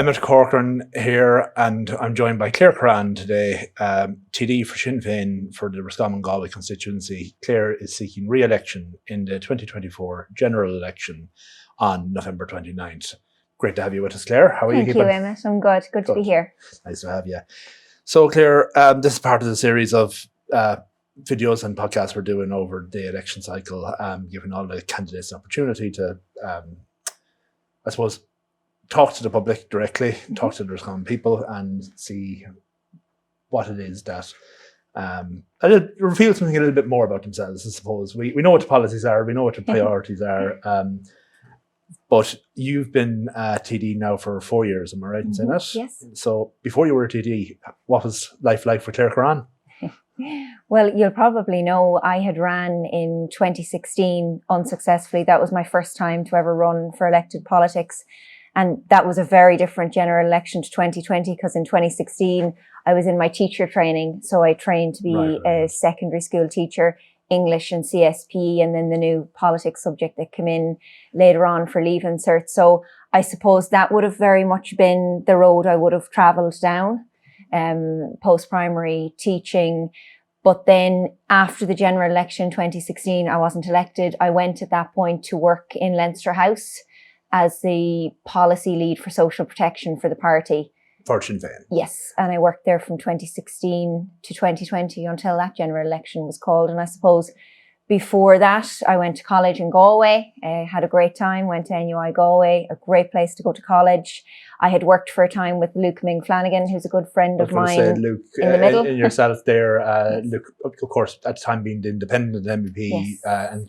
Emmett Corcoran here, and I'm joined by Claire Kerrane today, TD for Sinn Féin for the Roscommon Galway constituency. Claire is seeking re-election in the 2024 general election on November 29th. Great to have you with us, Claire. How are you keeping? Thank you, Emmett. I'm good. Good to be here. Nice to have you. So, Claire, this is part of the series of videos and podcasts we're doing over the election cycle, giving all the candidates an opportunity to, I suppose, talk to the public directly, talk to the Roscommon people and see what it is that reveal something a little bit more about themselves, I suppose. We know what the policies are, we know what the priorities are, but you've been TD now for 4 years, am I right in saying that? Yes. So before you were a TD, what was life like for Claire Kerrane? Well, you'll probably know I had ran in 2016 unsuccessfully. That was my first time to ever run for elected politics. And that was a very different general election to 2020, because in 2016, I was in my teacher training. So I trained to be a secondary school teacher, English and CSP, and then the new politics subject that came in later on for Leaving Cert. So I suppose that would have very much been the road I would have travelled down, post-primary teaching. But then after the general election 2016, I wasn't elected. I went at that point to work in Leinster House as the policy lead for social protection for the party. For Sinn Féin. Yes, and I worked there from 2016 to 2020 until that general election was called. And I suppose before that, I went to college in Galway. I had a great time, went to NUI Galway, a great place to go to college. I had worked for a time with Luke Ming Flanagan, who's a good friend of mine. Luke, in the middle. And yourself there, Yes. Luke, of course, at the time being the independent MP, Yes. and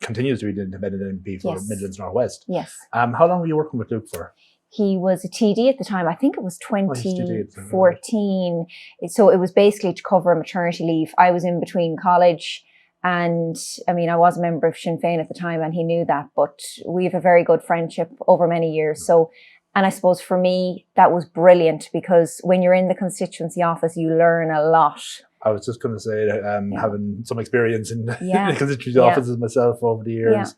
continues to be the independent MP for Yes. Midlands North West. Yes. How long were you working with Luke for? He was a TD at the time. I think it was TD at the time. 2014. So it was basically to cover maternity leave. I was in between college. And I mean, I was a member of Sinn Féin at the time and he knew that, but we have a very good friendship over many years. So, and I suppose for me, that was brilliant, because when you're in the constituency office, you learn a lot. I was just going to say, having some experience in the constituency Yeah. offices myself over the years,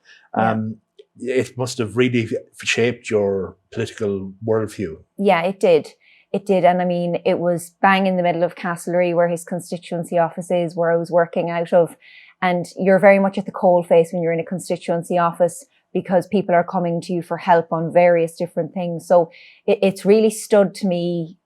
it must have really shaped your political worldview. Yeah, it did. It did. And I mean, it was bang in the middle of Castlereagh, where his constituency office is, where I was working out of. And you're very much at the coalface when you're in a constituency office, because people are coming to you for help on various different things. So it's really stood to me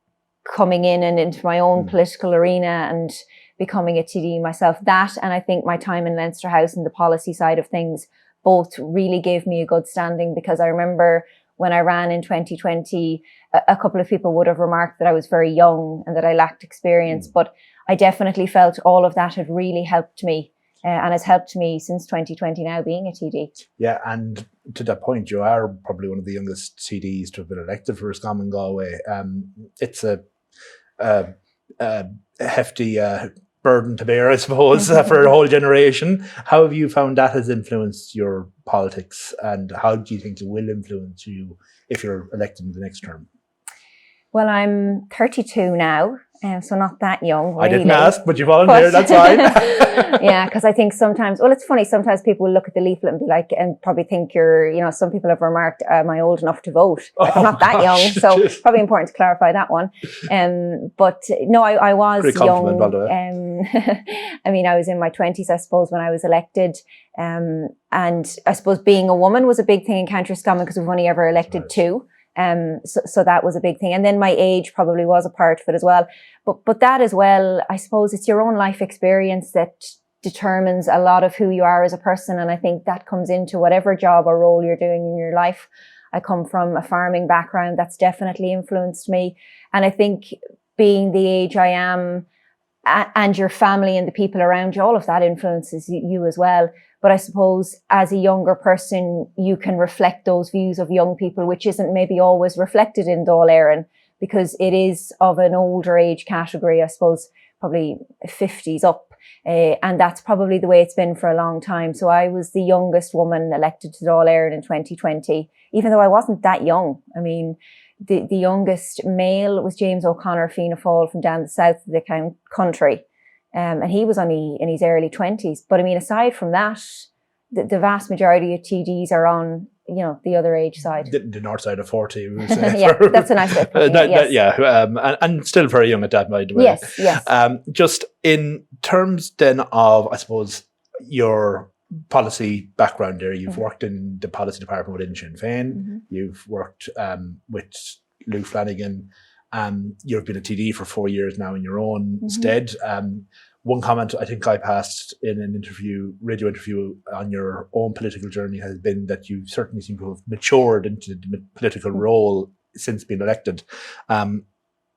coming in and into my own political arena and becoming a TD myself. That, and I think my time in Leinster House and the policy side of things, both really gave me a good standing, because I remember when I ran in 2020, a couple of people would have remarked that I was very young and that I lacked experience, but I definitely felt all of that had really helped me. And has helped me since 2020 now, being a TD. Yeah, and to that point, you are probably one of the youngest TDs to have been elected for Roscommon Galway. It's a hefty burden to bear, I suppose, for a whole generation. How have you found that has influenced your politics, and how do you think it will influence you if you're elected in the next term? Well, I'm 32 now, so not that young, really. I didn't ask, but you volunteered, that's fine. Yeah, because I think sometimes, well, it's funny, sometimes people will look at the leaflet and be like, and probably think you're, you know, some people have remarked, am I old enough to vote? Like, I'm not that young, so it's probably important to clarify that one. But no, I was Great young. compliment, by the way. I mean, I was in my 20s, I suppose, when I was elected. And I suppose being a woman was a big thing in County Roscommon, because we've only ever elected two. So that was a big thing. And then my age probably was a part of it as well. But that as well, I suppose it's your own life experience that determines a lot of who you are as a person. And I think that comes into whatever job or role you're doing in your life. I come from a farming background. That's definitely influenced me. And I think being the age I am, and your family and the people around you, all of that influences you as well. But I suppose as a younger person, you can reflect those views of young people, which isn't maybe always reflected in Dáil Éireann, because it is of an older age category, I suppose, probably 50s up. And that's probably the way it's been for a long time. So I was the youngest woman elected to Dáil Éireann in 2020, even though I wasn't that young. I mean, the youngest male was James O'Connor Fianna Fáil from down the south of the country. And he was only in his early 20s. But I mean, aside from that, the vast majority of TDs are on the other age side. The north side of 40. Yeah, that's a nice way of putting it, yes. And still very young at that, by the way. Yes. Just in terms then of, I suppose, your policy background there, you've worked in the policy department within Sinn Féin, you've worked with Lou Flanagan, you've been a TD for 4 years now in your own stead. One comment I think I passed in an radio interview on your own political journey has been that you certainly seem to have matured into the political role since being elected.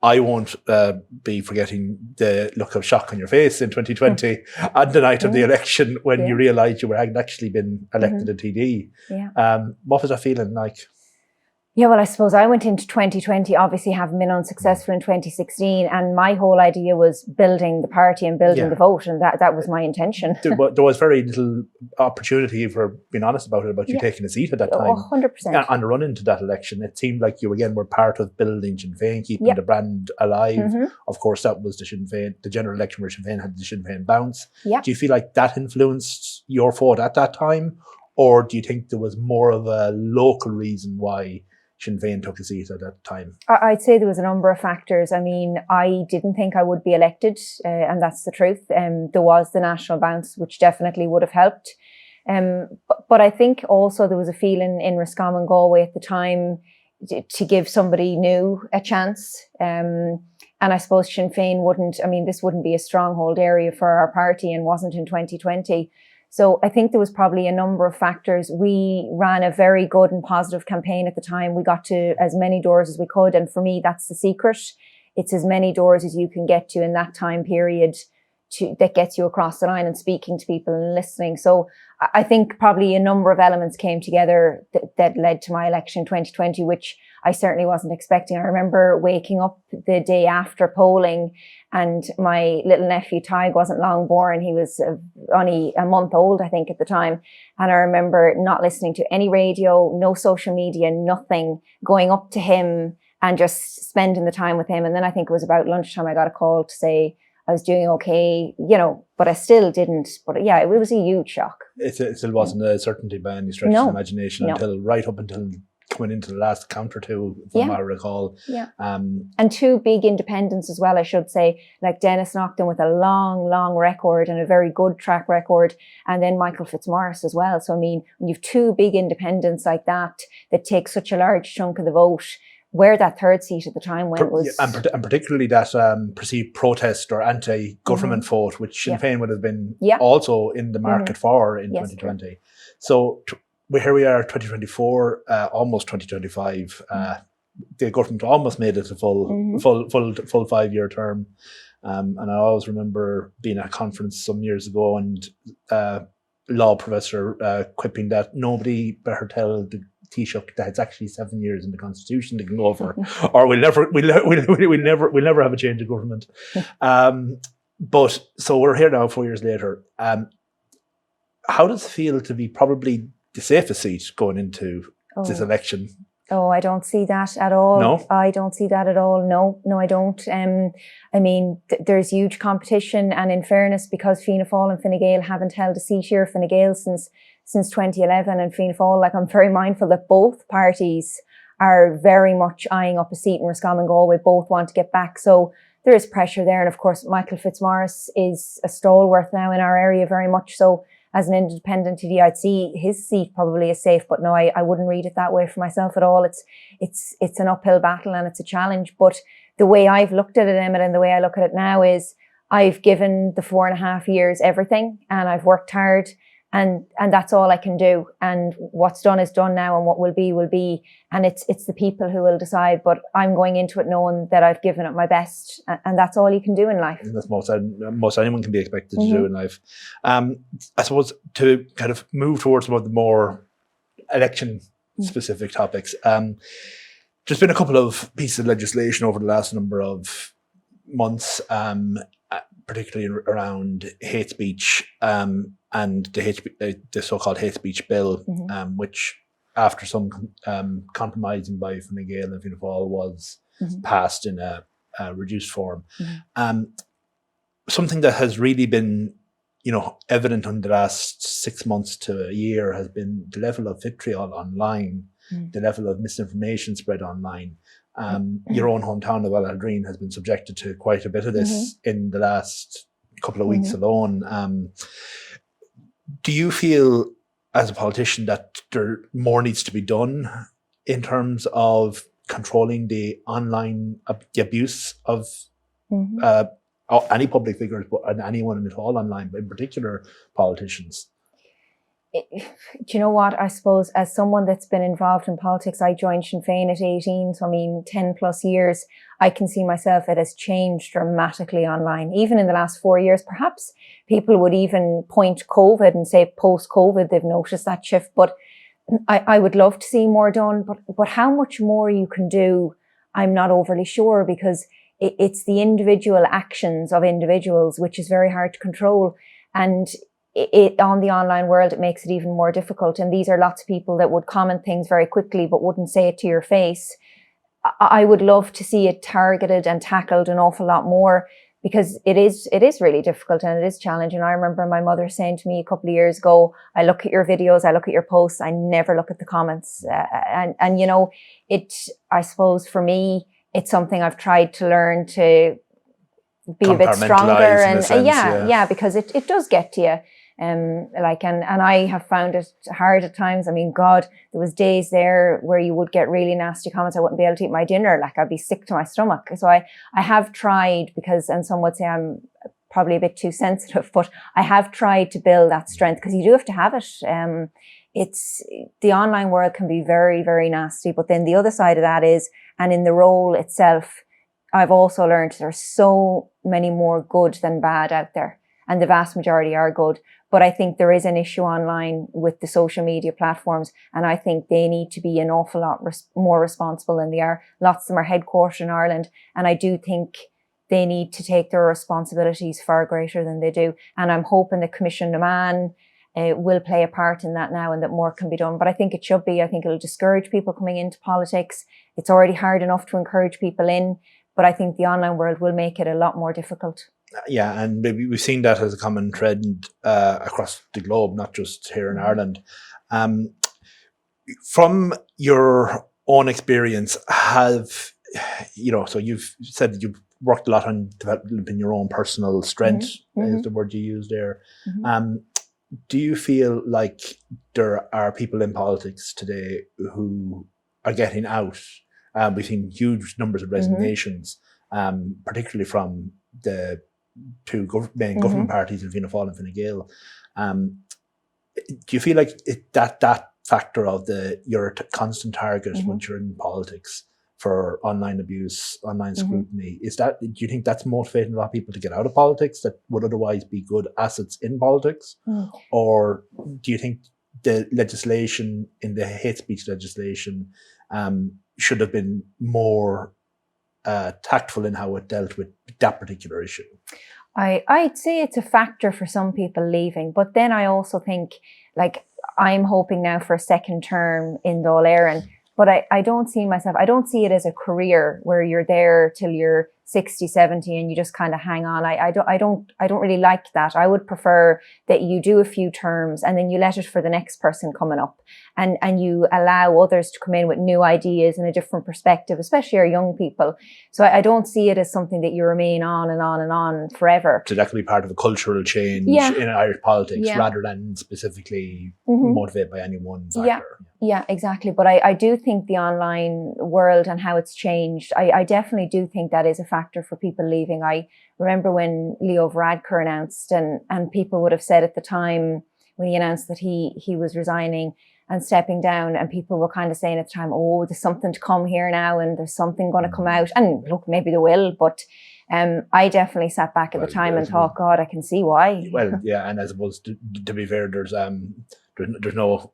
I won't be forgetting the look of shock on your face in 2020 on the night of the election when you realised you had actually been elected a TD. What was that feeling like? Yeah, well, I suppose I went into 2020, obviously having been unsuccessful in 2016, and my whole idea was building the party and building the vote, and that was my intention. There was very little opportunity, for being honest about you taking a seat at that time. 100%. On the run into that election, it seemed like you again were part of building Sinn Féin, keeping the brand alive. Of course, that was the Sinn Féin, the general election where Sinn Féin had the Sinn Féin bounce. Do you feel like that influenced your vote at that time, or do you think there was more of a local reason why Sinn Féin took a seat at that time? I'd say there was a number of factors. I mean, I didn't think I would be elected, and that's the truth. There was the national bounce, which definitely would have helped. But I think also there was a feeling in Roscommon, Galway at the time to give somebody new a chance. And I suppose Sinn Féin this wouldn't be a stronghold area for our party and wasn't in 2020. So I think there was probably a number of factors. We ran a very good and positive campaign at the time. We got to as many doors as we could. And for me, that's the secret. It's as many doors as you can get to in that time period that gets you across the line and speaking to people and listening. So I think probably a number of elements came together that led to my election in 2020, which I certainly wasn't expecting. I remember waking up the day after polling and my little nephew Tig wasn't long born. He was only a month old, I think, at the time. And I remember not listening to any radio, no social media, nothing, going up to him and just spending the time with him. And then I think it was about lunchtime, I got a call to say I was doing okay, but I still didn't. But yeah, it was a huge shock. It still wasn't a certainty by any stretch of the imagination until right up until coming into the last count or two, if I recall. And two big independents as well, I should say, like Dennis Naughton with a long record and a very good track record, and then Michael Fitzmaurice as well. So I mean, when you've two big independents like that take such a large chunk of the vote, where that third seat at the time went was... And particularly that perceived protest or anti-government vote, which Sinn Féin would have been also in the market for in 2020. Correct. So here we are, 2024, almost 2025. The government almost made it a full 5 year term. And I always remember being at a conference some years ago and law professor quipping that nobody better tell the Taoiseach that it's actually 7 years in the Constitution to go over, or we'll never have a change of government. But so we're here now 4 years later. How does it feel to be probably the safest seat going into this election? Oh, I don't see that at all. No? I don't see that at all. No, I don't. I mean, there's huge competition, and in fairness, because Fianna Fáil and Fine Gael haven't held a seat here, Fine Gael since 2011, and Fianna Fáil, like, I'm very mindful that both parties are very much eyeing up a seat in Roscommon, Galway. Both want to get back, so there is pressure there. And of course, Michael Fitzmaurice is a stalwart now in our area, very much so. As an independent TD, I'd see his seat probably as safe, but no, I wouldn't read it that way for myself at all. It's an uphill battle and it's a challenge. But the way I've looked at it, Emmett, and the way I look at it now is I've given the 4.5 years everything, and I've worked hard, and that's all I can do. And what's done is done now, and what will be. And it's the people who will decide. But I'm going into it knowing that I've given it my best, and that's all you can do in life. That's most anyone can be expected to do in life. I suppose to kind of move towards some of the more election-specific topics. There's been a couple of pieces of legislation over the last number of months, particularly around hate speech, and the so-called hate speech bill, which, after some compromising by Fine Gael and Fianna Fáil, was passed in a reduced form. Something that has really been evident in the last 6 months to a year has been the level of vitriol online, the level of misinformation spread online. Your own hometown of Ballaghaderreen has been subjected to quite a bit of this in the last couple of weeks alone. Do you feel, as a politician, that there more needs to be done in terms of controlling the online abuse of any public figures, but anyone at all online, but in particular politicians? Do you know what? I suppose as someone that's been involved in politics, I joined Sinn Féin at 18, so 10 plus years, I can see myself, it has changed dramatically online. Even in the last 4 years, perhaps people would even point COVID and say post-COVID, they've noticed that shift. But I would love to see more done, but how much more you can do, I'm not overly sure, because it's the individual actions of individuals, which is very hard to control. And on the online world, it makes it even more difficult. And these are lots of people that would comment things very quickly, but wouldn't say it to your face. I would love to see it targeted and tackled an awful lot more, because it is really difficult and it is challenging. I remember my mother saying to me a couple of years ago, I look at your videos, I look at your posts, I never look at the comments. And I suppose for me, it's something I've tried to learn to be a bit stronger. And sense, because it does get to you. And I have found it hard at times. God, there was days there where you would get really nasty comments. I wouldn't be able to eat my dinner. I'd be sick to my stomach. So I have tried, and some would say I'm probably a bit too sensitive, but I have tried to build that strength, because you do have to have it. It's the online world can be very, very nasty, but then the other side of that is, and in the role itself, I've also learned there's so many more good than bad out there, and the vast majority are good. But I think there is an issue online with the social media platforms, and I think they need to be an awful lot more responsible than they are. Lots of them are headquartered in Ireland, and I do think they need to take their responsibilities far greater than they do. And I'm hoping the Commission Man will play a part in that now, and that more can be done. But I think it should be. I think it'll discourage people coming into politics. It's already hard enough to encourage people in, but I think the online world will make it a lot more difficult. Yeah, and maybe we've seen that as a common trend across the globe, not just here in Ireland. From your own experience, so you've said you've worked a lot on developing your own personal strength, is the word you used there. Do you feel like there are people in politics today who are getting out? We've seen huge numbers of resignations, particularly from the two main government parties in Fianna Fáil and Fine Gael. Do you feel like that factor of you're a constant target once you're in politics for online abuse, online scrutiny, do you think that's motivating a lot of people to get out of politics that would otherwise be good assets in politics? Or do you think the legislation in the hate speech legislation should have been more tactful in how it dealt with that particular issue? I'd say it's a factor for some people leaving, but then I also think, I'm hoping now for a second term in Dáil Éireann, but I don't see it as a career where you're there till you're 60, 70 and you just kind of hang on. I don't really like that. I would prefer that you do a few terms and then you let it for the next person coming up, and you allow others to come in with new ideas and a different perspective, especially our young people. So I don't see it as something that you remain on and on and on forever. So that could be part of a cultural change in Irish politics rather than specifically motivated by any one factor. Yeah, exactly. But I do think the online world and how it's changed, I definitely do think that is a factor for people leaving. I remember when Leo Varadkar announced, and people would have said at the time when he announced that he was resigning and stepping down, and people were kind of saying at the time, oh, there's something to come here now and there's something going to come out. And look, maybe there will, but I definitely sat back at the time and thought, God, I can see why. Well, yeah, and I suppose to be fair, there's no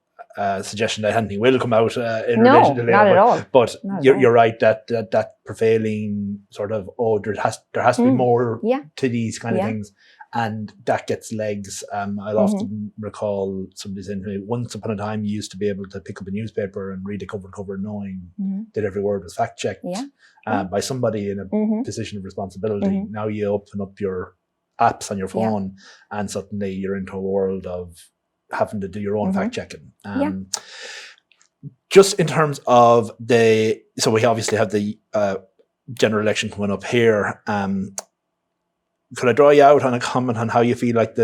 suggestion that anything will come out in relation to Leo. Not at all. But you're right that prevailing sort of, there has to be more to these kind of things, and that gets legs. I'll often recall somebody saying to me, once upon a time you used to be able to pick up a newspaper and read it cover to cover knowing that every word was fact checked by somebody in a position of responsibility. Now you open up your apps on your phone, and suddenly you're into a world of having to do your own fact checking. Just in terms of so we obviously have the general election coming up here. Could I draw you out on a comment on how you feel like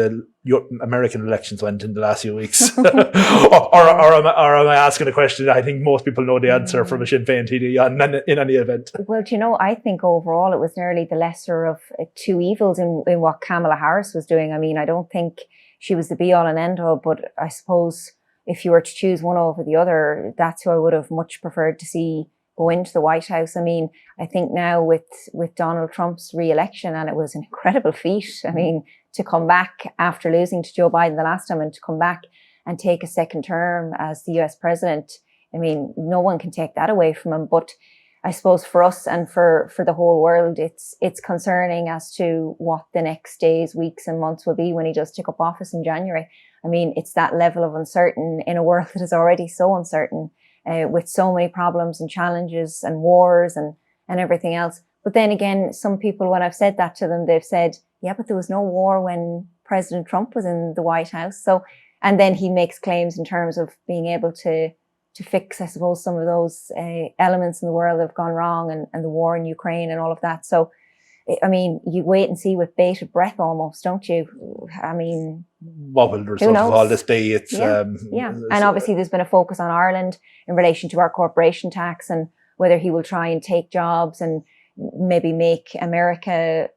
your American elections went in the last few weeks? or am I asking a question I think most people know the answer from a Sinn Féin TD in any event? Well, do you know, I think overall it was nearly the lesser of two evils in what Kamala Harris was doing. I mean, I don't think she was the be-all and end-all, but I suppose if you were to choose one over the other, that's who I would have much preferred to see go into the White House. I mean, I think now with Donald Trump's re-election, and it was an incredible feat. I mean, to come back after losing to Joe Biden the last time and to come back and take a second term as the US president, I mean, no one can take that away from him. But I suppose for us and for the whole world, it's concerning as to what the next days, weeks and months will be when he does take up office in January. I mean, it's that level of uncertain in a world that is already so uncertain. With so many problems and challenges and wars and everything else. But then again, some people, when I've said that to them, they've said, yeah, but there was no war when President Trump was in the White House. So, and then he makes claims in terms of being able to fix, I suppose, some of those elements in the world that have gone wrong and the war in Ukraine and all of that. So, I mean, you wait and see with bated breath almost, don't you? I mean, what will the result of all this be? It's and obviously there's been a focus on Ireland in relation to our corporation tax and whether he will try and take jobs and maybe make America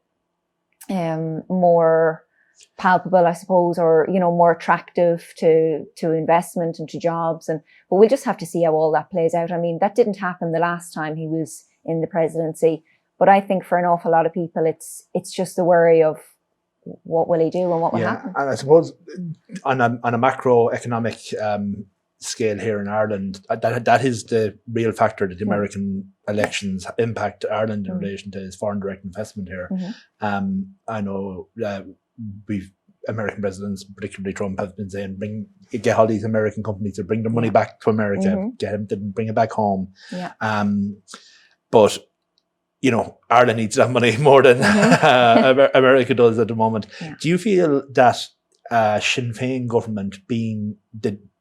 more palpable, I suppose, or, you know, more attractive to investment and to jobs. But we'll just have to see how all that plays out. I mean, that didn't happen the last time he was in the presidency. But I think for an awful lot of people, it's just the worry of what will he do and what will happen. And I suppose on a macroeconomic scale here in Ireland, that is the real factor that the American elections impact Ireland in relation to his foreign direct investment here. I know American presidents, particularly Trump, have been saying, get all these American companies to bring their money back to America, get them to bring it back home. But you know, Ireland needs that money more than America does at the moment. Do you feel that Sinn Féin government being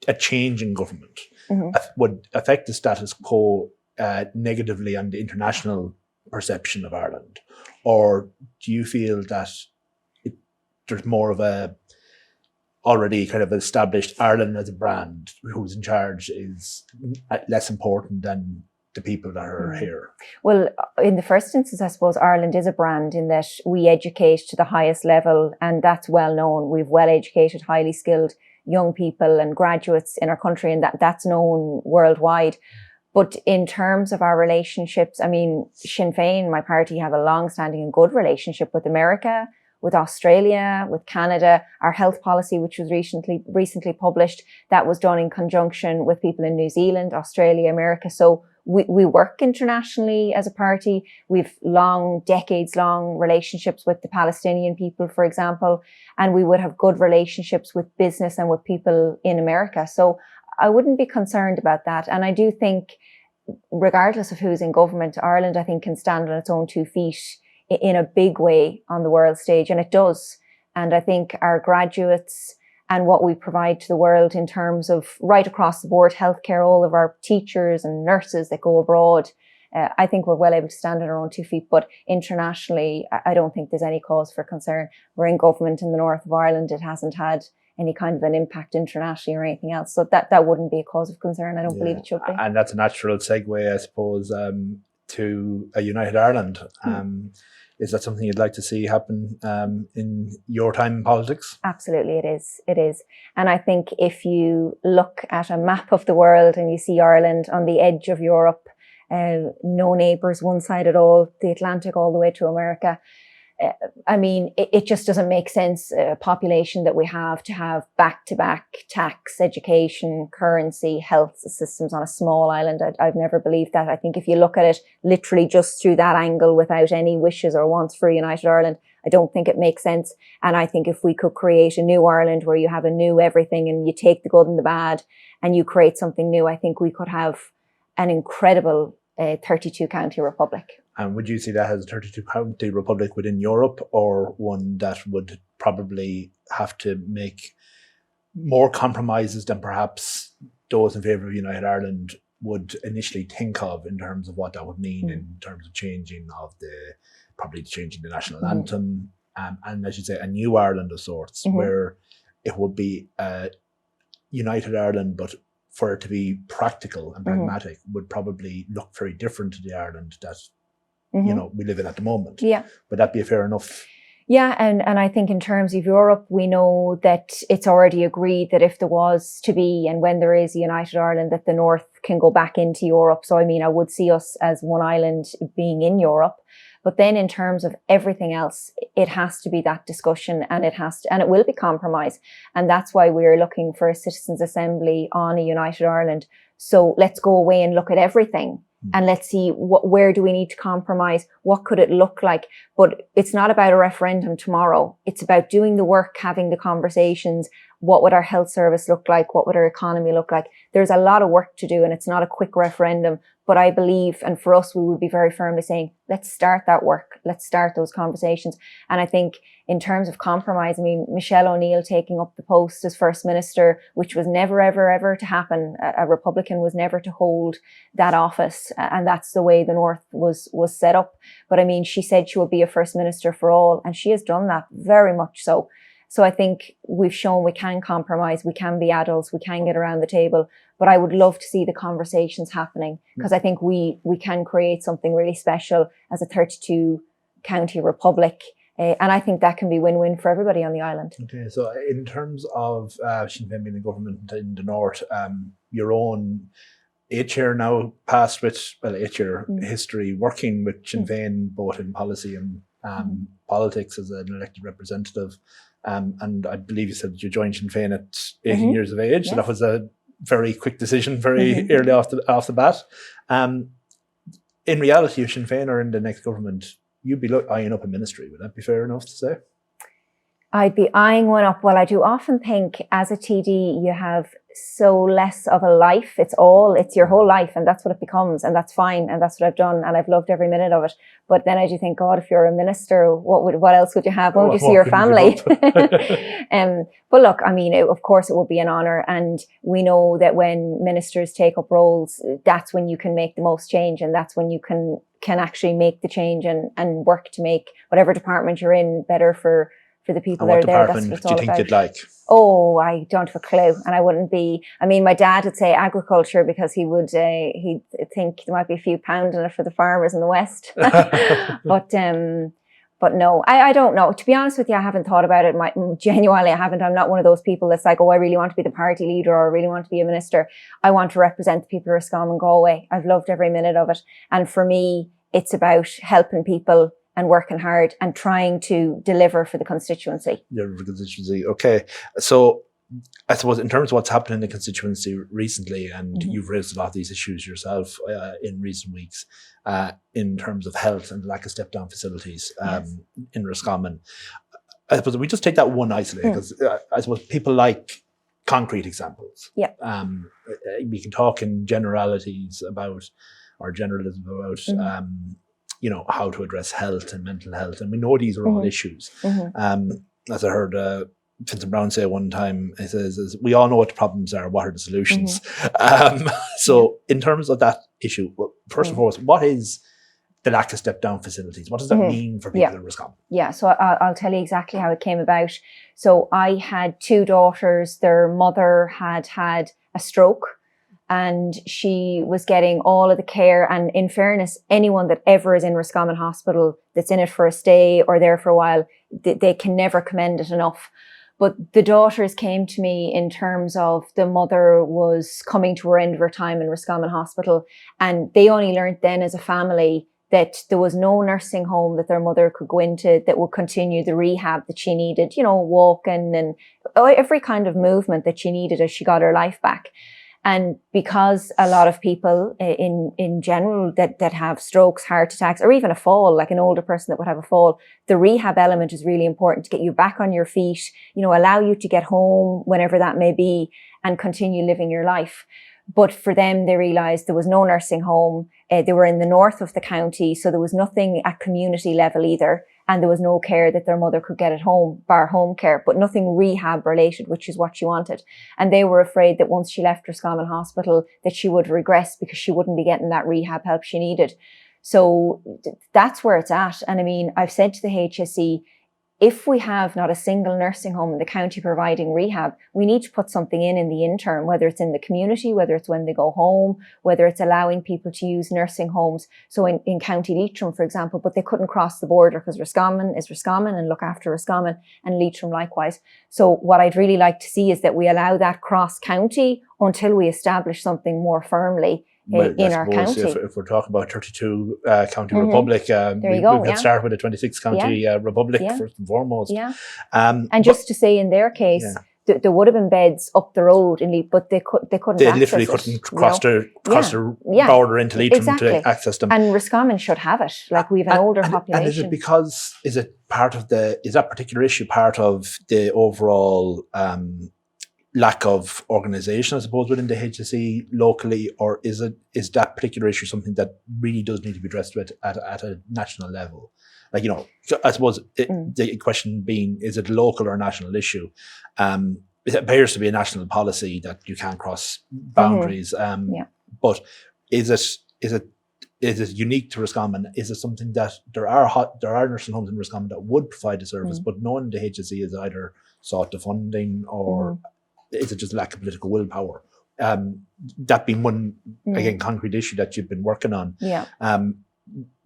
a change in government would affect the status quo negatively on the international perception of Ireland? Or do you feel that there's more of a already kind of established Ireland as a brand who's in charge is less important than the people that are here? Well, in the first instance, I suppose Ireland is a brand in that we educate to the highest level, and that's well known. We've well educated, highly skilled young people and graduates in our country, and that's known worldwide. But in terms of our relationships, I mean, Sinn Féin, my party, have a long-standing and good relationship with America, with Australia, with Canada. Our health policy, which was recently published, that was done in conjunction with people in New Zealand, Australia, America. So we work internationally as a party. We've decades-long relationships with the Palestinian people, for example, and we would have good relationships with business and with people in America. So I wouldn't be concerned about that. And I do think, regardless of who's in government, Ireland, I think, can stand on its own 2 feet in a big way on the world stage, and it does. And I think our graduates and what we provide to the world in terms of right across the board, healthcare, all of our teachers and nurses that go abroad, I think we're well able to stand on our own 2 feet. But internationally, I don't think there's any cause for concern. We're in government in the north of Ireland. It hasn't had any kind of an impact internationally or anything else. So that wouldn't be a cause of concern. I don't believe it should be. And that's a natural segue, I suppose, to a united Ireland. Is that something you'd like to see happen in your time in politics? Absolutely, it is. It is. And I think if you look at a map of the world and you see Ireland on the edge of Europe, no neighbours one side at all, the Atlantic all the way to America, I mean, it just doesn't make sense, a population that we have to have back-to-back tax, education, currency, health systems on a small island. I've never believed that. I think if you look at it literally just through that angle without any wishes or wants for a united Ireland, I don't think it makes sense. And I think if we could create a new Ireland where you have a new everything and you take the good and the bad and you create something new, I think we could have an incredible a 32 county republic. And would you see that as a 32 county republic within Europe, or one that would probably have to make more compromises than perhaps those in favour of United Ireland would initially think of, in terms of what that would mean in terms of changing the national anthem, and as you say, a new Ireland of sorts, where it would be a United Ireland, but for it to be practical and pragmatic, would probably look very different to the Ireland that we live in at the moment. Yeah. Would that be fair enough? Yeah, and I think in terms of Europe, we know that it's already agreed that if there was to be, and when there is a United Ireland, that the North can go back into Europe. So I mean, I would see us as one island being in Europe. But then in terms of everything else, it has to be that discussion, and it will be compromise. And that's why we're looking for a citizens' assembly on a United Ireland. So let's go away and look at everything. And let's see where do we need to compromise? What could it look like? But it's not about a referendum tomorrow. It's about doing the work, having the conversations. What would our health service look like? What would our economy look like? There's a lot of work to do, and it's not a quick referendum. But I believe, and for us, we would be very firmly saying, let's start that work. Let's start those conversations. And I think in terms of compromise, I mean, Michelle O'Neill taking up the post as First Minister, which was never, ever, ever to happen. A Republican was never to hold that office. And that's the way the North was set up. But I mean, she said she would be a First Minister for all, and she has done that very much so. So I think we've shown we can compromise, we can be adults, we can get around the table. But I would love to see the conversations happening, because I think we can create something really special as a 32 county republic. And I think that can be win-win for everybody on the island. Okay, so in terms of Sinn Féin being in government in the North, your own 8-year now past with, 8-year history working with Sinn Féin, both in policy and politics as an elected representative. And I believe you said that you joined Sinn Féin at 18 years of age, so that was a very quick decision, very early off the bat. In reality, if Sinn Féin are in the next government, you'd be eyeing up a ministry. Would that be fair enough to say? I'd be eyeing one up. Well, I do often think as a TD, you have so less of a life. It's your whole life, and that's what it becomes, and that's fine, and that's what I've done, and I've loved every minute of it. But then I do think, God, if you're a minister, what else would you have? What would you see your family? But look, I mean, of course it would be an honour, and we know that when ministers take up roles, that's when you can make the most change, and that's when you can actually make the change and work to make whatever department you're in better for the people that are there. That's what it's all about. What department do you think you'd like? Oh, I don't have a clue. And I wouldn't be, I mean, my dad would say agriculture, because he would, he'd think there might be a few pounds in it for the farmers in the West. But no, I don't know. To be honest with you, I haven't thought about it. Genuinely, I haven't. I'm not one of those people that's like, oh, I really want to be the party leader, or I really want to be a minister. I want to represent the people of Roscommon and Galway. I've loved every minute of it. And for me, it's about helping people and working hard and trying to deliver for the constituency. Deliver for the constituency. Okay. So I suppose in terms of what's happened in the constituency recently, and you've raised a lot of these issues yourself in recent weeks, in terms of health and the lack of step-down facilities in Roscommon. I suppose we just take that one isolated, because I suppose people like concrete examples. Yeah. We can talk in generalities about, or generalism about, how to address health and mental health. And we know these are all issues. As I heard Vincent Brown say one time, he says, we all know what the problems are, what are the solutions? So in terms of that issue, well, first and foremost, what is the lack of step-down facilities? What does that mean for people in Roscommon? Yeah, so I'll tell you exactly how it came about. So I had 2 daughters. Their mother had a stroke, and she was getting all of the care. And in fairness, anyone that ever is in Roscommon Hospital that's in it for a stay or there for a while, they can never commend it enough. But the daughters came to me in terms of the mother was coming to her end of her time in Roscommon Hospital, and they only learnt then as a family that there was no nursing home that their mother could go into that would continue the rehab that she needed, walking and every kind of movement that she needed as she got her life back. And because a lot of people in general that have strokes, heart attacks, or even a fall, like an older person that would have a fall, the rehab element is really important to get you back on your feet, allow you to get home whenever that may be and continue living your life. But for them, they realised there was no nursing home. They were in the north of the county, so there was nothing at community level either. And there was no care that their mother could get at home, bar home care, but nothing rehab related, which is what she wanted. And they were afraid that once she left Roscommon Hospital, that she would regress because she wouldn't be getting that rehab help she needed. So that's where it's at. And I mean, I've said to the HSE, if we have not a single nursing home in the county providing rehab, we need to put something in the interim, whether it's in the community, whether it's when they go home, whether it's allowing people to use nursing homes. So in County Leitrim, for example, but they couldn't cross the border because Roscommon is Roscommon and look after Roscommon, and Leitrim likewise. So what I'd really like to see is that we allow that cross county until we establish something more firmly in our county. If we're talking about 32 county republic, we could start with a 26 county republic first and foremost. Yeah. And just to say, in their case, there would have been beds up the road in Leitrim, but they couldn't. They literally couldn't cross the border into Leitrim to access them. And Roscommon should have it. Like, we have an older population. And is it part of is that particular issue part of the overall lack of organisation, I suppose, within the HSE locally, or is that particular issue something that really does need to be addressed at a national level? Like, you know, I suppose the question being, is it a local or national issue? It appears to be a national policy that you can't cross boundaries. But is it unique to Roscommon? Is it something that there are nursing homes in Roscommon that would provide the service, but no one in the HSE has either sought the funding, or is it just lack of political willpower? That being one, again, concrete issue that you've been working on. Yeah.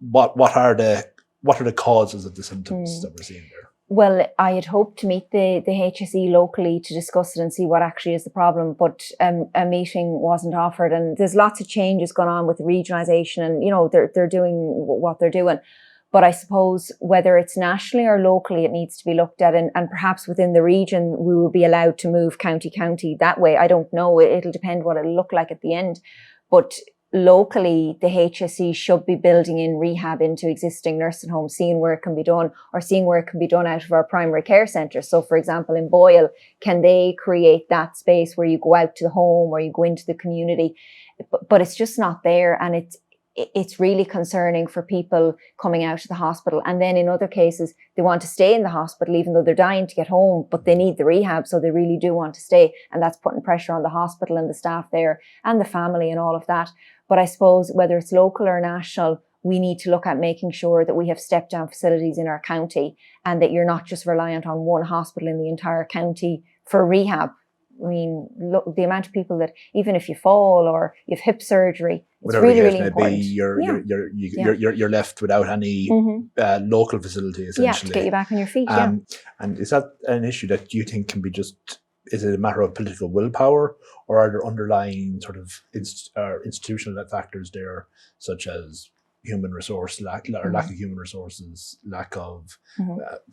What are the causes of the symptoms that we're seeing there? Well, I had hoped to meet the HSE locally to discuss it and see what actually is the problem, but a meeting wasn't offered. And there's lots of changes going on with the regionalisation, and, you know, they're doing what they're doing. But I suppose whether it's nationally or locally, it needs to be looked at, and perhaps within the region, we will be allowed to move county that way. I don't know. It'll depend what it'll look like at the end. But locally, the HSE should be building in rehab into existing nursing homes, seeing where it can be done, or seeing where it can be done out of our primary care centres. So, for example, in Boyle, can they create that space where you go out to the home or you go into the community? But it's just not there, and it's really concerning for people coming out of the hospital. And then in other cases, they want to stay in the hospital even though they're dying to get home, but they need the rehab, so they really do want to stay. And that's putting pressure on the hospital and the staff there and the family and all of that. But I suppose whether it's local or national, we need to look at making sure that we have step-down facilities in our county, and that you're not just reliant on one hospital in the entire county for rehab. I mean, look, the amount of people that, even if you fall or you have hip surgery, it's really, really important. You're left without any local facility, essentially. Yeah, to get you back on your feet, And is that an issue that you think can be is it a matter of political willpower, or are there underlying sort of institutional factors there, such as human resource lack of human resources, lack of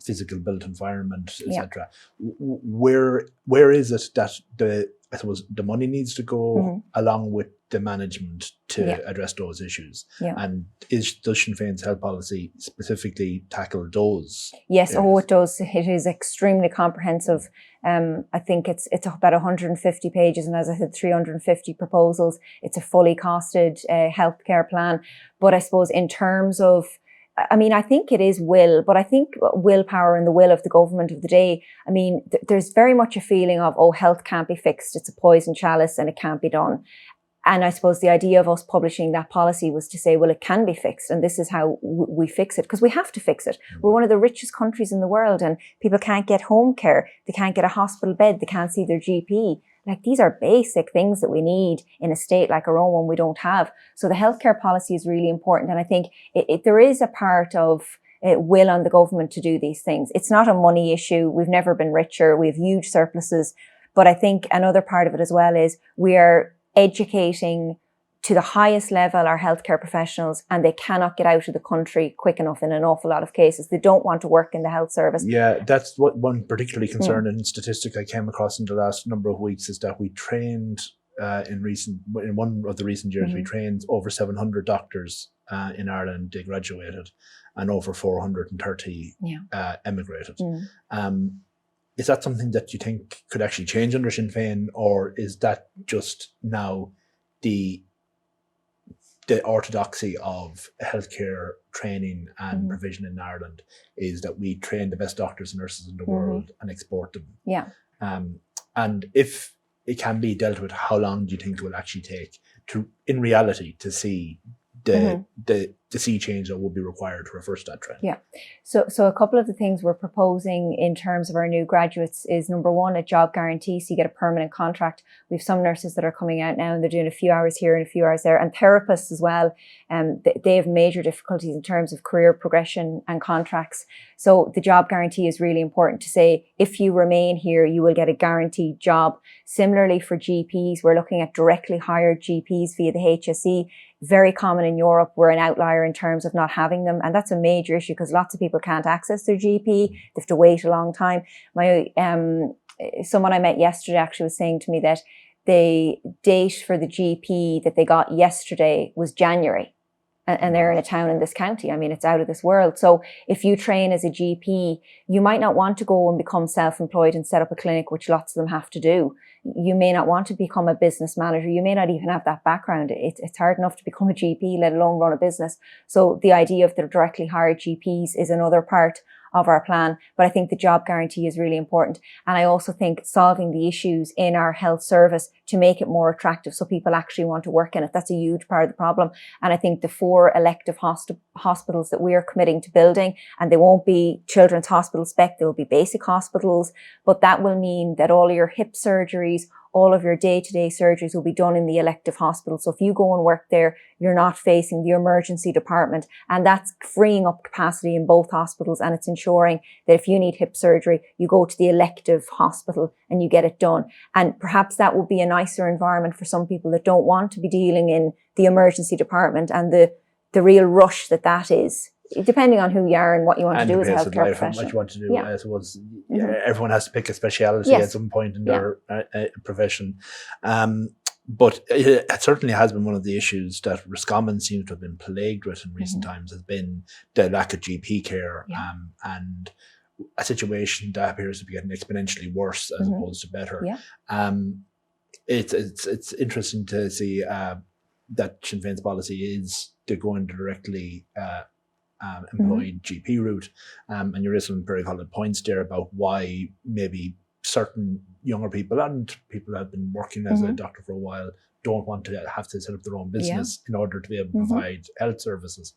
physical built environment, etc. Where is it that I suppose the money needs to go along with the management to address those issues? And does Sinn Féin's health policy specifically tackle those? Yes, it does. It is extremely comprehensive. I think it's about 150 pages, and as I said, 350 proposals. It's a fully costed healthcare plan. But I suppose in terms of, I mean, I think it is will, but I think willpower and the will of the government of the day. I mean, there's very much a feeling of, health can't be fixed. It's a poison chalice and it can't be done. And I suppose the idea of us publishing that policy was to say, well, it can be fixed, and this is how we fix it, because we have to fix it. We're one of the richest countries in the world, and people can't get home care. They can't get a hospital bed. They can't see their GP. Like, these are basic things that we need in a state like our own one we don't have. So the healthcare policy is really important. And I think there is a part of will on the government to do these things. It's not a money issue. We've never been richer. We have huge surpluses. But I think another part of it as well is we are educating to the highest level our healthcare professionals, and they cannot get out of the country quick enough in an awful lot of cases. They don't want to work in the health service. Yeah, that's what one particularly concerning statistic I came across in the last number of weeks, is that we trained in one of the recent years, we trained over 700 doctors in Ireland. They graduated, and over 430 emigrated. Is that something that you think could actually change under Sinn Féin, or is that just now the orthodoxy of healthcare training and provision in Ireland is that we train the best doctors and nurses in the world and export them. Yeah. And if it can be dealt with, how long do you think it will actually take to, in reality, to see the sea change that will be required to reverse that trend? Yeah. So a couple of the things we're proposing in terms of our new graduates is, number one, a job guarantee. So you get a permanent contract. We have some nurses that are coming out now and they're doing a few hours here and a few hours there, and therapists as well. They have major difficulties in terms of career progression and contracts. So the job guarantee is really important to say, if you remain here, you will get a guaranteed job. Similarly for GPs, we're looking at directly hired GPs via the HSE. Very common in Europe. We're an outlier in terms of not having them. And that's a major issue because lots of people can't access their GP. They have to wait a long time. Someone I met yesterday actually was saying to me that the date for the GP that they got yesterday was January. And they're in a town in this county. I mean, it's out of this world. So if you train as a GP, you might not want to go and become self-employed and set up a clinic, which lots of them have to do. You may not want to become a business manager. You may not even have that background. It's hard enough to become a GP, let alone run a business. So the idea of the directly hired GPs is another part of our plan. But I think the job guarantee is really important. And I also think solving the issues in our health service to make it more attractive so people actually want to work in it. That's a huge part of the problem. And I think the 4 elective hospitals that we are committing to building, and they won't be children's hospital spec, they will be basic hospitals, but that will mean that all your hip surgeries, all of your day-to-day surgeries will be done in the elective hospital. So if you go and work there, you're not facing the emergency department, and that's freeing up capacity in both hospitals, and it's ensuring that if you need hip surgery, you go to the elective hospital and you get it done. And perhaps that will be a nicer environment for some people that don't want to be dealing in the emergency department and the real rush that is. Depending on who you are and what you want to do as a healthcare professional. What you want to do, I suppose everyone has to pick a speciality at some point in their profession. But it certainly has been one of the issues that Roscommon seems to have been plagued with in recent times, has been the lack of GP care and a situation that appears to be getting exponentially worse as opposed to better. It's interesting to see that Sinn Féin's policy is to go in directly employed GP route, and you raised some very valid points there about why maybe certain younger people and people that have been working as a doctor for a while don't want to have to set up their own business in order to be able to provide health services.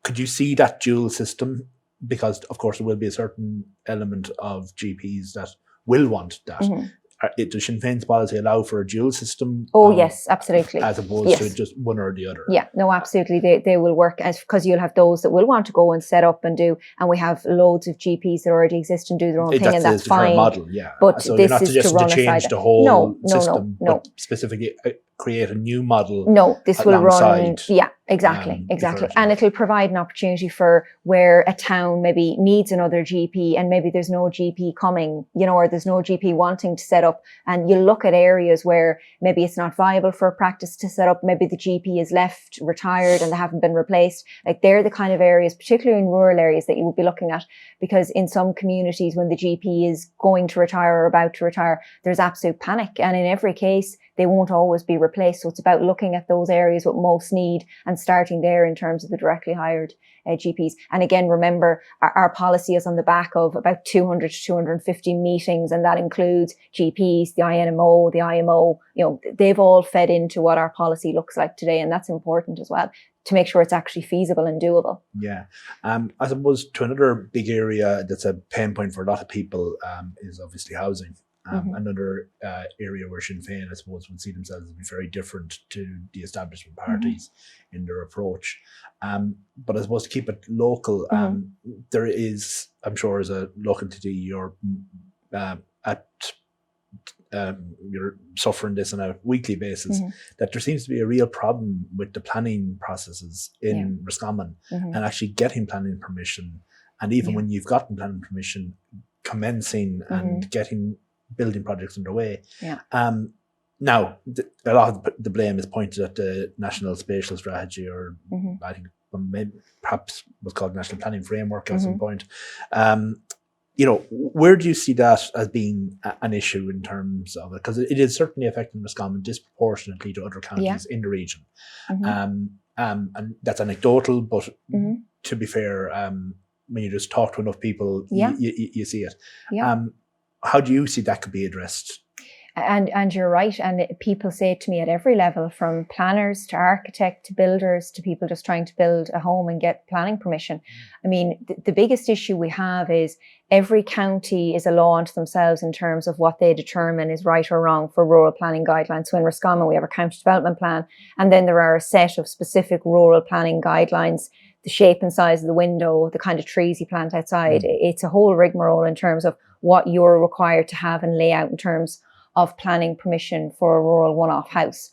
Could you see that dual system? Because of course there will be a certain element of GPs that will want that. Does Sinn Féin's policy allow for a dual system? Yes, absolutely. As opposed to just one or the other? Yeah, no, absolutely. They will work, because you'll have those that will want to go and set up and do, and we have loads of GPs that already exist and do their own thing, and that's fine. Model, But so this you're not is suggesting to run to change the whole system, but specifically create a new model. No, this will run. Yeah, exactly. And it'll provide an opportunity for where a town maybe needs another GP and maybe there's no GP coming, or there's no GP wanting to set up. And you look at areas where maybe it's not viable for a practice to set up. Maybe the GP is left, retired, and they haven't been replaced. Like, they're the kind of areas, particularly in rural areas, that you would be looking at, because in some communities, when the GP is going to retire or about to retire, there's absolute panic. And in every case, they won't always be replaced. So it's about looking at those areas with most need and starting there in terms of the directly hired GPs. And again, remember, our policy is on the back of about 200 to 250 meetings, and that includes GPs, the INMO, the IMO. They've all fed into what our policy looks like today, and that's important as well, to make sure it's actually feasible and doable. Yeah. I suppose to another big area that's a pain point for a lot of people is obviously housing. Another area where Sinn Féin, I suppose, would see themselves as being very different to the establishment parties in their approach. But I suppose to keep it local, there is, I'm sure as a local entity, you're suffering this on a weekly basis, that there seems to be a real problem with the planning processes in Roscommon and actually getting planning permission. And even when you've gotten planning permission, commencing and getting building projects underway. Now, a lot of the blame is pointed at the National Spatial Strategy, or I think maybe perhaps was called National Planning Framework at some point. where do you see that as being an issue in terms of it? Because it is certainly affecting Roscommon disproportionately to other counties in the region. Mm-hmm. And that's anecdotal, but Mm-hmm. to be fair, when you just talk to enough people, you see it. Yeah. How do you see that could be addressed? And you're right. And people say it to me at every level, from planners to architect to builders to people just trying to build a home and get planning permission. I mean, the biggest issue we have is every county is a law unto themselves in terms of what they determine is right or wrong for rural planning guidelines. So in Roscommon, we have a county development plan, and then there are a set of specific rural planning guidelines, the shape and size of the window, the kind of trees you plant outside. It's a whole rigmarole in terms of what you're required to have and lay out in terms of planning permission for a rural one-off house.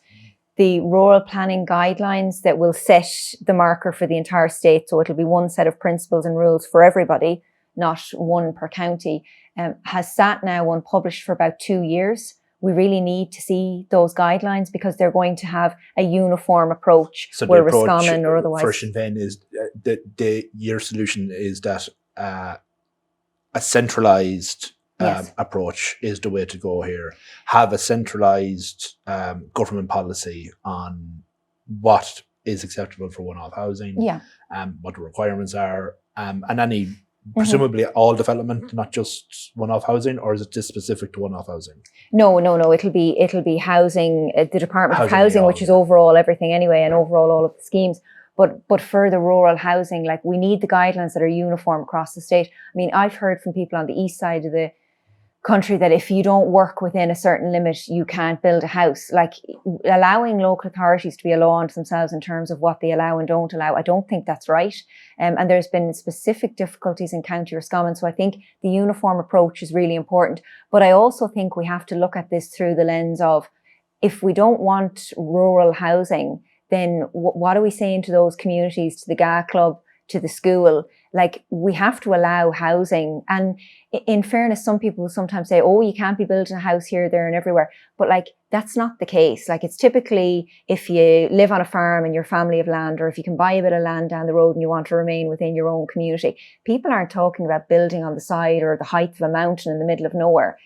The rural planning guidelines that will set the marker for the entire state, so it'll be one set of principles and rules for everybody, not one per county, has sat now unpublished for about 2 years. We really need to see those guidelines because they're going to have a uniform approach. So where the approach Roscommon or otherwise for Sinn Féin is your solution is that a centralised approach is the way to go here. Have a centralised government policy on what is acceptable for one-off housing, what the requirements are, and any presumably all development, not just one-off housing, or is it just specific to one-off housing? No. It'll be housing, the Department of Housing, which is overall everything anyway, and overall all of the schemes. But for the rural housing, like, we need the guidelines that are uniform across the state. I mean, I've heard from people on the east side of the country that if you don't work within a certain limit, you can't build a house. Like, allowing local authorities to be a law unto themselves in terms of what they allow and don't allow, I don't think that's right. And there's been specific difficulties in County Roscommon. So I think the uniform approach is really important. But I also think we have to look at this through the lens of, if we don't want rural housing, then what are we saying to those communities, to the GA club, to the school? Like, we have to allow housing. And in fairness, some people sometimes say, oh, you can't be building a house here, there and everywhere. But like, that's not the case. Like, it's typically if you live on a farm and your family of land, or if you can buy a bit of land down the road and you want to remain within your own community. People aren't talking about building on the side or the height of a mountain in the middle of nowhere.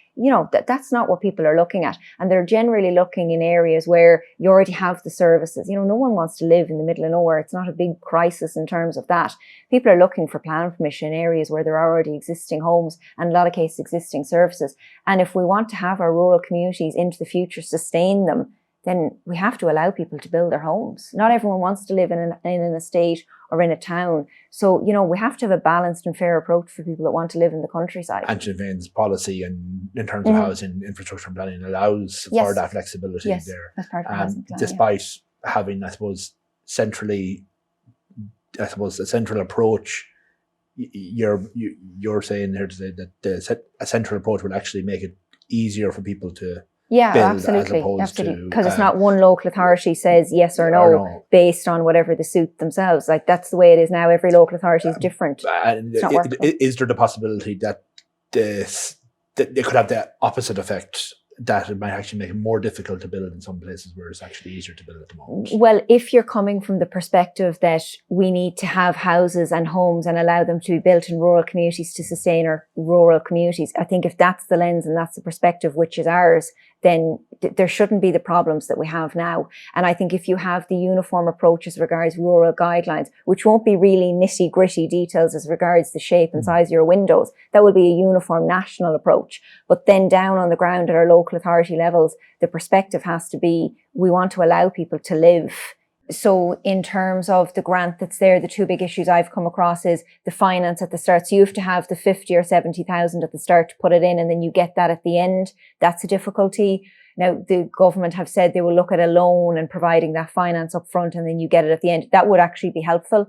That's not what people are looking at. And they're generally looking in areas where you already have the services. No one wants to live in the middle of nowhere. It's not a big crisis in terms of that. People are looking for planning permission in areas where there are already existing homes and, in a lot of cases, existing services. And if we want to have our rural communities into the future, sustain them, then we have to allow people to build their homes. Not everyone wants to live in an estate or in a town. So, we have to have a balanced and fair approach for people that want to live in the countryside. And Sinn Féin's policy and in terms of housing, infrastructure and planning allows for that flexibility there. That's part of housing plan, despite having, I suppose, a central approach. You're saying here today that a central approach will actually make it easier for people to build, absolutely, as opposed to, because it's not one local authority says yes or no based on whatever they suit themselves. Like, that's the way it is now. Every local authority is different. And is there the possibility that they could have the opposite effect, that it might actually make it more difficult to build in some places where it's actually easier to build at the moment? Well, if you're coming from the perspective that we need to have houses and homes and allow them to be built in rural communities to sustain our rural communities, I think if that's the lens and that's the perspective, which is ours, then there shouldn't be the problems that we have now. And I think if you have the uniform approach as regards rural guidelines, which won't be really nitty gritty details as regards the shape and size of your windows, that will be a uniform national approach. But then down on the ground at our local authority levels, the perspective has to be, we want to allow people to live. So in terms of the grant that's there, the two big issues I've come across is the finance at the start. So you have to have the 50 or 70,000 at the start to put it in, and then you get that at the end. That's a difficulty. Now, the government have said they will look at a loan and providing that finance up front, and then you get it at the end. That would actually be helpful.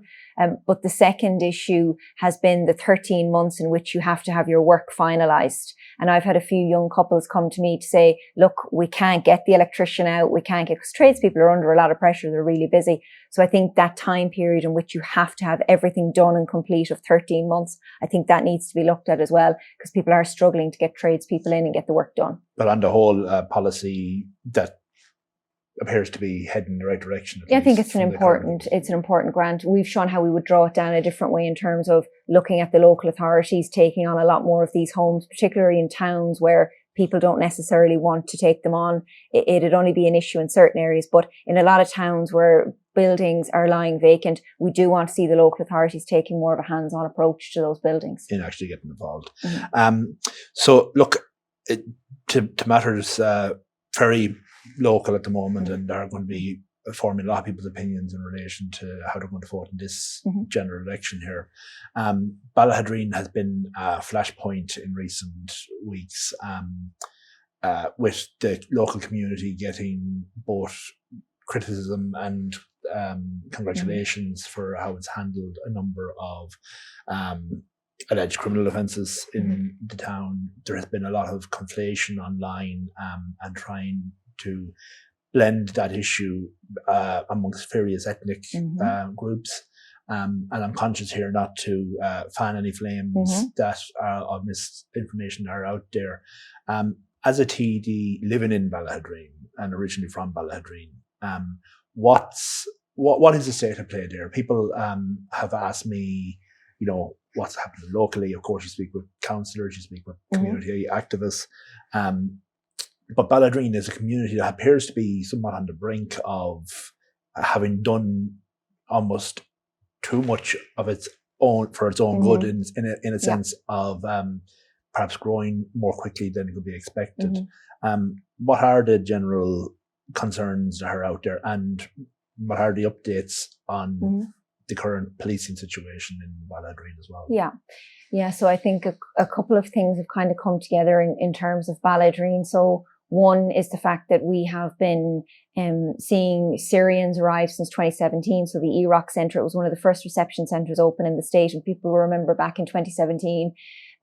But the second issue has been the 13 months in which you have to have your work finalised. And I've had a few young couples come to me to say, look, we can't get the electrician out. Because tradespeople are under a lot of pressure. They're really busy. So I think that time period in which you have to have everything done and complete of 13 months, I think that needs to be looked at as well, because people are struggling to get tradespeople in and get the work done. But on the whole, policy that appears to be heading in the right direction. I think it's an important grant. We've shown how we would draw it down a different way in terms of looking at the local authorities taking on a lot more of these homes, particularly in towns where people don't necessarily want to take them on. It'd only be an issue in certain areas, but in a lot of towns where buildings are lying vacant, we do want to see the local authorities taking more of a hands-on approach to those buildings. In actually getting involved. So look, to matters very local at the moment, and are going to be forming a lot of people's opinions in relation to how they're going to vote in this general election here. Ballaghaderreen has been a flashpoint in recent weeks, with the local community getting both criticism and congratulations for how it's handled a number of alleged criminal offences in the town. There has been a lot of conflation online and trying to blend that issue amongst various ethnic groups. And I'm conscious here not to fan any flames that of misinformation are out there. As a TD living in Ballaghaderreen and originally from Ballaghaderreen, what is the state of play there? People have asked me, what's happening locally. Of course, you speak with councillors, you speak with community activists. But Ballaghaderreen is a community that appears to be somewhat on the brink of having done almost too much of its own for its own good in a sense of perhaps growing more quickly than could be expected. What are the general concerns that are out there, and what are the updates on the current policing situation in Ballaghaderreen as well? Yeah. So I think a couple of things have kind of come together in terms of Ballaghaderreen. So one is the fact that we have been seeing Syrians arrive since 2017. So the EROC Centre, it was one of the first reception centres open in the state. And people will remember back in 2017,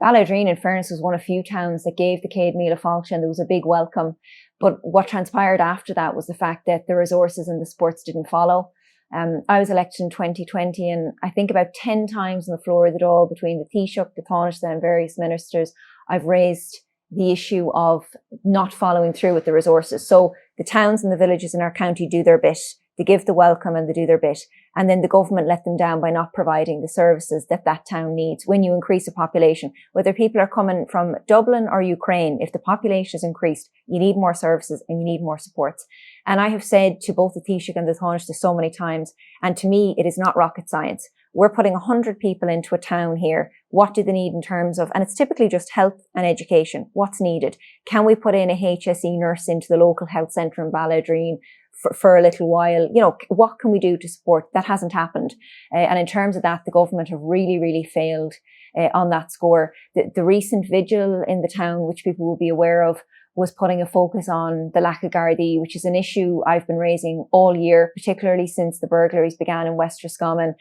Ballaghaderreen, in fairness, was one of few towns that gave the Céad Míle Fáilte, and there was a big welcome. But what transpired after that was the fact that the resources and the supports didn't follow. I was elected in 2020, and I think about 10 times on the floor of the Dáil between the Taoiseach, the Tánaiste and various ministers, I've raised the issue of not following through with the resources. So the towns and the villages in our county do their bit. They give the welcome and they do their bit. And then the government let them down by not providing the services that that town needs. When you increase a population, whether people are coming from Dublin or Ukraine, if the population is increased, you need more services and you need more supports. And I have said to both the Taoiseach and the Tánaiste so many times, and to me, it is not rocket science. We're putting 100 people into a town here. What do they need in terms of, and it's typically just health and education. What's needed? Can we put in a HSE nurse into the local health centre in Ballaghaderreen for a little while? What can we do to support? That hasn't happened. And in terms of that, the government have really, really failed on that score. The recent vigil in the town, which people will be aware of, was putting a focus on the lack of Gardaí, which is an issue I've been raising all year, particularly since the burglaries began in West Roscommon.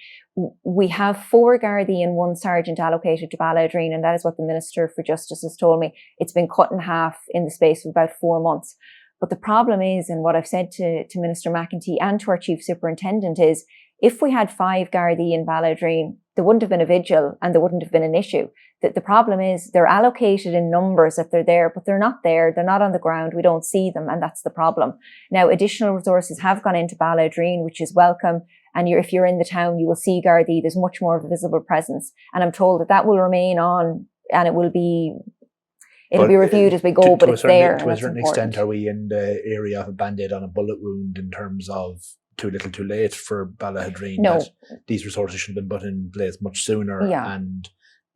We have 4 Gardaí and 1 sergeant allocated to Ballaghaderreen, and that is what the Minister for Justice has told me. It's been cut in half in the space of about 4 months. But the problem is, and what I've said to Minister McEntee and to our Chief Superintendent is, if we had 5 Gardaí in Ballaghaderreen, there wouldn't have been a vigil and there wouldn't have been an issue. The problem is they're allocated in numbers that they're there, but they're not there. They're not on the ground. We don't see them, and that's the problem. Now, additional resources have gone into Ballaghaderreen, which is welcome. And if you're in the town, you will see Gardaí. There's much more of a visible presence. And I'm told that will remain on, and it'll be reviewed as we go, but it's there. To a certain extent, are we in the area of a band-aid on a bullet wound in terms of too little too late for Ballaghaderreen? No. That these resources should have been put in place much sooner and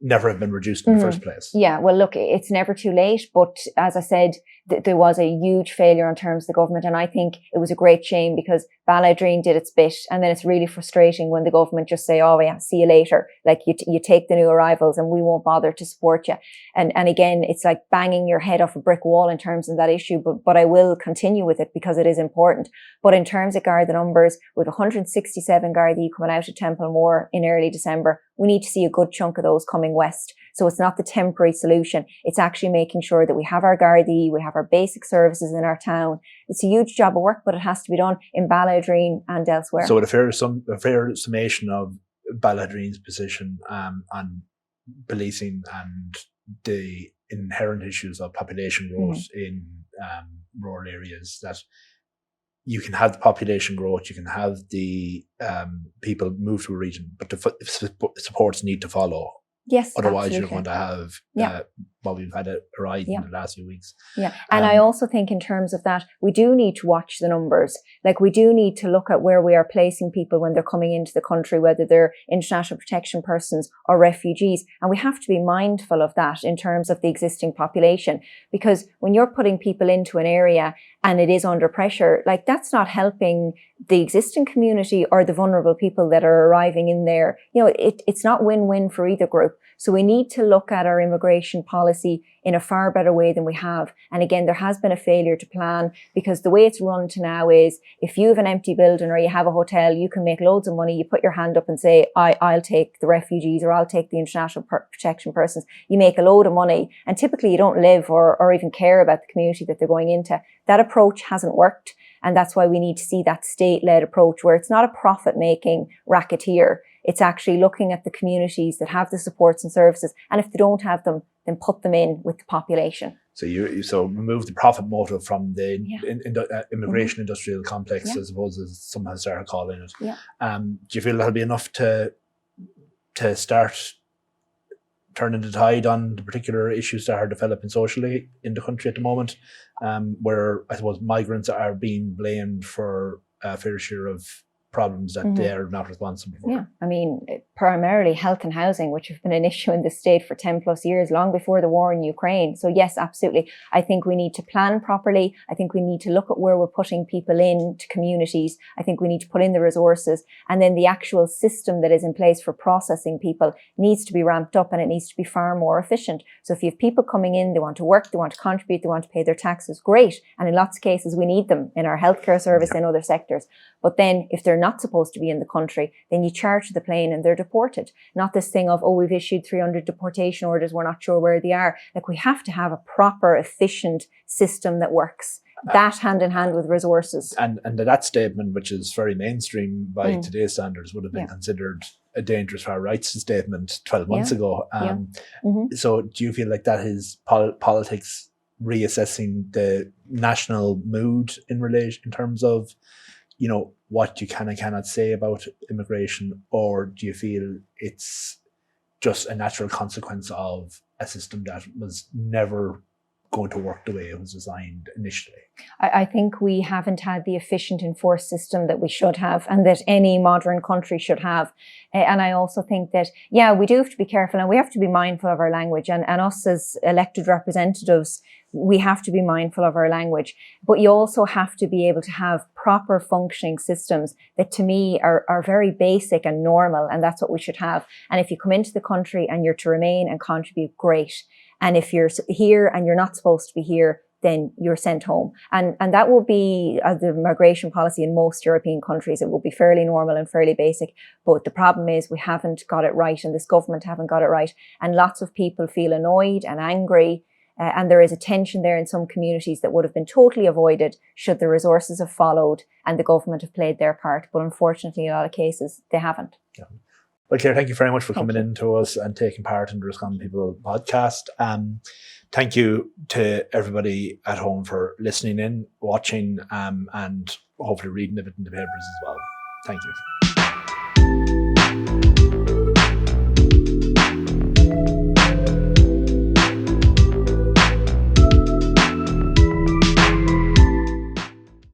never have been reduced in the first place. Yeah, well, look, it's never too late. But as I said, there was a huge failure in terms of the government. And I think it was a great shame because Ballaghaderreen did its bit. And then it's really frustrating when the government just say, oh, yeah, see you later. Like you take the new arrivals and we won't bother to support you. And again, it's like banging your head off a brick wall in terms of that issue. But I will continue with it because it is important. But in terms of Garda numbers, with 167 Gardaí coming out of Templemore in early December, we need to see a good chunk of those coming west. So it's not the temporary solution. It's actually making sure that we have our Gardaí, we have our basic services in our town. It's a huge job of work, but it has to be done in Ballaghaderreen and elsewhere. So a fair summation of Ballaghaderreen's position on policing and the inherent issues of population growth in rural areas, that you can have the population growth, you can have the people move to a region, but the supports need to follow. Yes, otherwise absolutely. you're going to have what we've had a rise in the last few weeks. Yeah, and I also think in terms of that, we do need to watch the numbers. Like, we do need to look at where we are placing people when they're coming into the country, whether they're international protection persons or refugees. And we have to be mindful of that in terms of the existing population, because when you're putting people into an area and it is under pressure, like, that's not helping the existing community or the vulnerable people that are arriving in there. You know, it's not win-win for either group. So we need to look at our immigration policy in a far better way than we have. And again, there has been a failure to plan, because the way it's run to now is, if you have an empty building or you have a hotel, you can make loads of money. You put your hand up and say, I'll take the refugees, or I'll take the international protection persons. You make a load of money, and typically you don't live or even care about the community that they're going into. That approach hasn't worked. And that's why we need to see that state-led approach, where it's not a profit-making racketeer. It's actually looking at the communities that have the supports and services. And if they don't have them, then put them in with the population. So you remove the profit motive from the immigration industrial complex, I suppose, as some have started calling it. Yeah. Do you feel that'll be enough to start turning the tide on the particular issues that are developing socially in the country at the moment, where I suppose migrants are being blamed for a fair share of problems that they are not responsible for? Yeah, I mean, primarily health and housing, which have been an issue in the state for 10 plus years, long before the war in Ukraine. So yes, absolutely. I think we need to plan properly. I think we need to look at where we're putting people into communities. I think we need to put in the resources, and then the actual system that is in place for processing people needs to be ramped up, and it needs to be far more efficient. So if you have people coming in, they want to work, they want to contribute, they want to pay their taxes, great. And in lots of cases, we need them in our healthcare service and other sectors. But then if they're not supposed to be in the country, then you charge the plane and they're deported. Not this thing of, we've issued 300 deportation orders, we're not sure where they are. Like, we have to have a proper, efficient system that works. That hand in hand with resources. And that statement, which is very mainstream by today's standards, would have been considered a dangerous far rights statement 12 months ago. So do you feel like that is politics reassessing the national mood in terms of, you know, what you can and cannot say about immigration, or do you feel it's just a natural consequence of a system that was never going to work the way it was designed initially? I think we haven't had the efficient enforced system that we should have, and that any modern country should have. And I also think that, we do have to be careful, and we have to be mindful of our language, and us as elected representatives, we have to be mindful of our language. But you also have to be able to have proper functioning systems that, to me, are very basic and normal, and that's what we should have. And if you come into the country and you're to remain and contribute, great. And if you're here and you're not supposed to be here, then you're sent home. And that will be the migration policy in most European countries. It will be fairly normal and fairly basic. But the problem is we haven't got it right, and this government haven't got it right. And lots of people feel annoyed and angry. And there is a tension there in some communities that would have been totally avoided should the resources have followed and the government have played their part. But unfortunately, in a lot of cases, they haven't. Yeah. Well, Claire, thank you very much for coming in to us and taking part in the Roscommon People podcast. Thank you to everybody at home for listening in, watching, and hopefully reading a bit in the papers as well. Thank you.